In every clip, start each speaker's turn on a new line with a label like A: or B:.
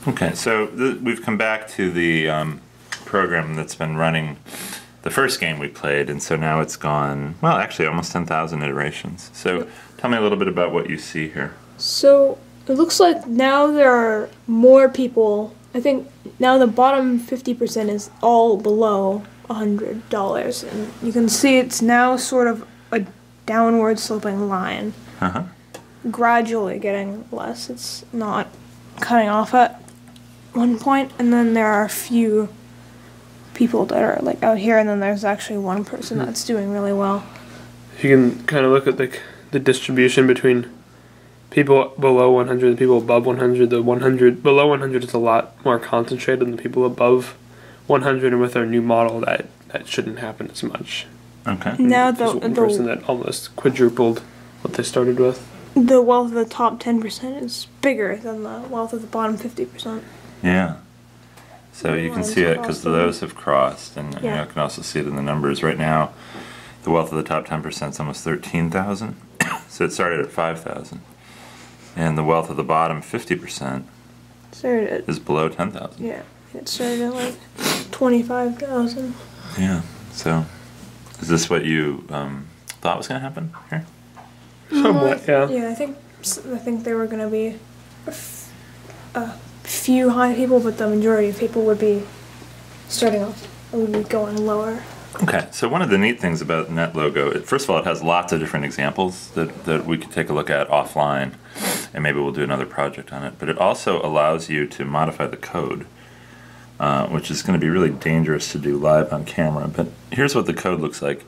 A: Okay, so we've come back to the program that's been running the first game we played, and so now it's gone, well, actually almost 10,000 iterations. So tell me a little bit about what you see here.
B: So it looks like now there are more people. I think now the bottom 50% is all below $100, and you can see it's now sort of a downward sloping line. Gradually getting less. It's not cutting off at one point, and then there are a few people that are like out here, and then there's actually one person that's doing really well.
C: You can kind of look at the distribution between people below 100 and people above 100. The 100 below 100 is a lot more concentrated than the people above 100, and with our new model that shouldn't happen as much.
A: Okay.
B: Now
C: There's one person that almost quadrupled what they started with.
B: The wealth of the top 10% is bigger than the wealth of the bottom 50%.
A: Yeah. So you can see it because those have crossed, and you can also see it in the numbers. Right now, the wealth of the top 10% is almost 13,000. So it started at 5,000. And the wealth of the bottom 50% is below 10,000.
B: Yeah, it started at like 25,000.
A: Yeah. So is this what you thought was going to happen here?
C: Somewhat, yeah.
B: Yeah, I think there were going to be a few high people, but the majority of people would be starting off, would be going lower.
A: Okay, so one of the neat things about NetLogo, first of all, it has lots of different examples that we could take a look at offline, and maybe we'll do another project on it. But it also allows you to modify the code, which is going to be really dangerous to do live on camera. But here's what the code looks like.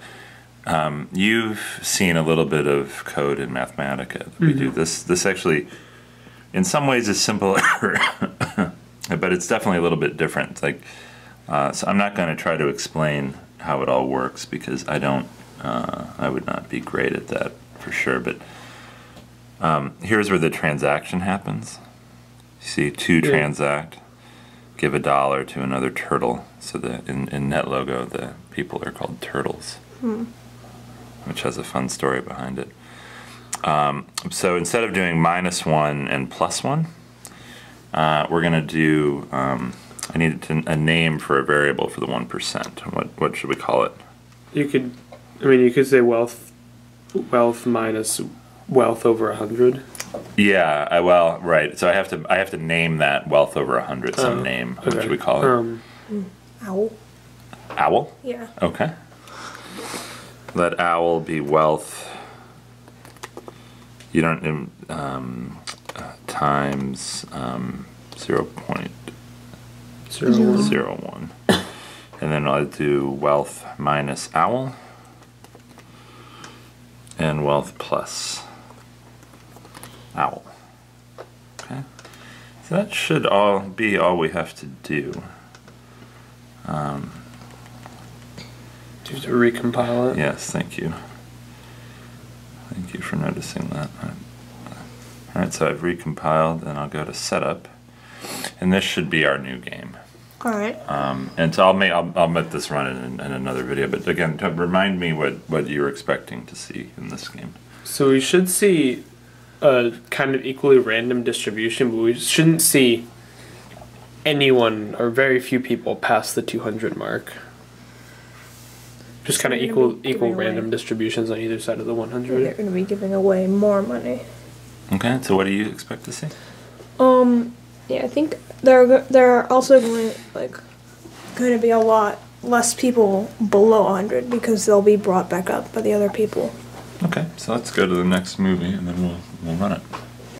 A: You've seen a little bit of code in Mathematica. We do this actually, in some ways, is simpler, but it's definitely a little bit different. Like, so I'm not going to try to explain how it all works because I would not be great at that for sure. But here's where the transaction happens. You see, to transact, give $1 to another turtle. So in NetLogo, the people are called turtles. Which has a fun story behind it. So instead of doing -1 and +1, we're going to do, I need a name for a variable for the 1%. What should we call it?
C: You could say wealth minus wealth over 100.
A: Yeah, well, right. So I have to name that wealth over 100, some name. Okay. What should we call it?
B: Owl.
A: Owl?
B: Yeah.
A: Okay. Let owl be wealth. You don't times 0.01, and then I'll do wealth minus owl and wealth plus owl. Okay, so that should be all we have to do.
C: Do you have to recompile it?
A: Yes, thank you. Thank you for noticing that. Alright, so I've recompiled, and I'll go to setup, and this should be our new game.
B: Alright.
A: And so I'll let this run in another video, but again, remind me what you're expecting to see in this game.
C: So we should see a kind of equally random distribution, but we shouldn't see anyone or very few people past the 200 mark. Just kind of equal random distributions on either side of the 100.
B: They're going to be giving away more money.
A: Okay, so what do you expect to see?
B: Yeah, I think there are also going to be a lot less people below 100 because they'll be brought back up by the other people.
A: Okay, so let's go to the next movie and then we'll run it.